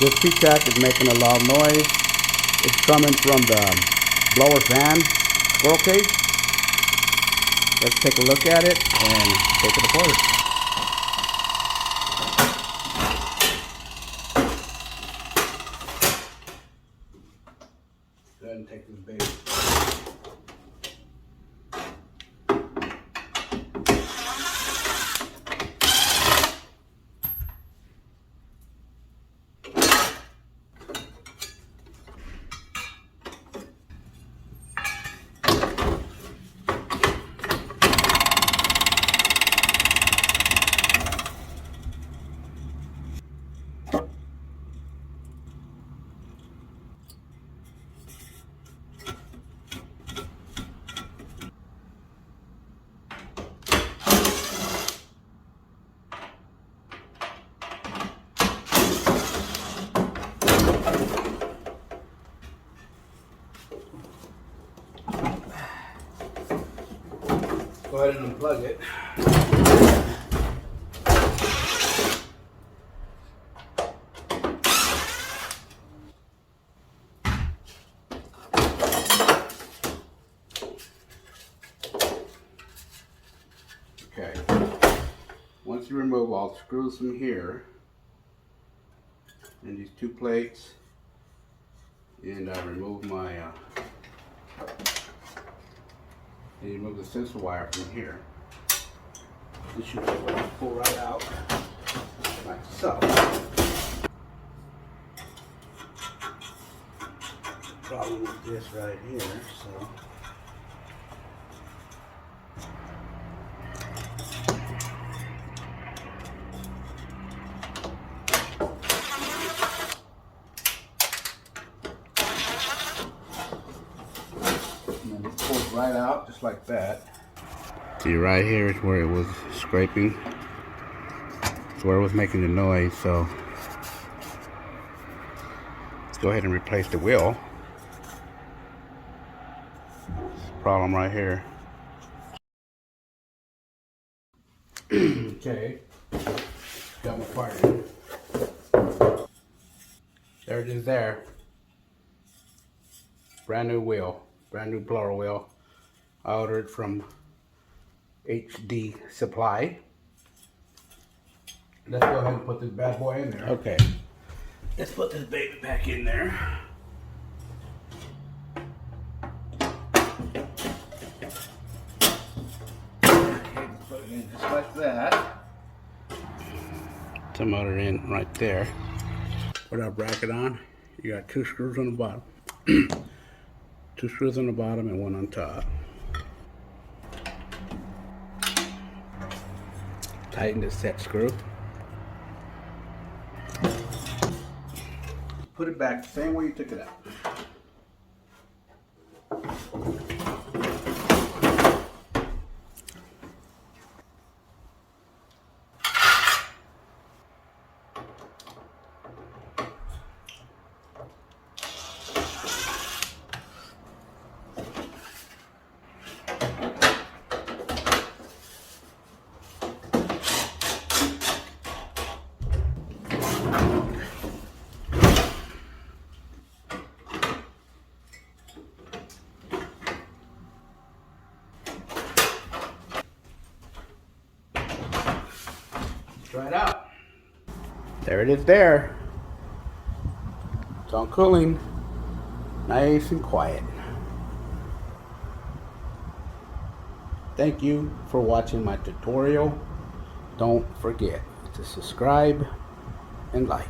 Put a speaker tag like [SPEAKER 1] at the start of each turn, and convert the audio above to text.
[SPEAKER 1] This PTAC is making a loud noise. It's coming from the blower fan squirrel cage. Let's take a look at it and take it apart. Go ahead and take this baby. Go ahead and unplug it. Okay. Once you remove all the screws from here and these two plates, and I remove my and you remove the sensor wire from here. This should be able to pull right out like so. Problem with this right here, so. And then it pulls right out just like that. See, right here is where it was scraping. It's where it was making the noise, so let's go ahead and replace the wheel. Problem right here. Okay, got my part in. There it is there. Brand new wheel, brand new blower wheel. I ordered from HD Supply. Let's go ahead and put this bad boy in there. Okay, let's put this baby back in there. Put it in just like that. Some motor in right there. Put our bracket on. You got two screws on the bottom. Two screws on the bottom and one on top. Tighten the set screw. Put it back the same way you took it out. Try it out. There it is there. It's on cooling. Nice and quiet. Thank you for watching my tutorial. Don't forget to subscribe and like.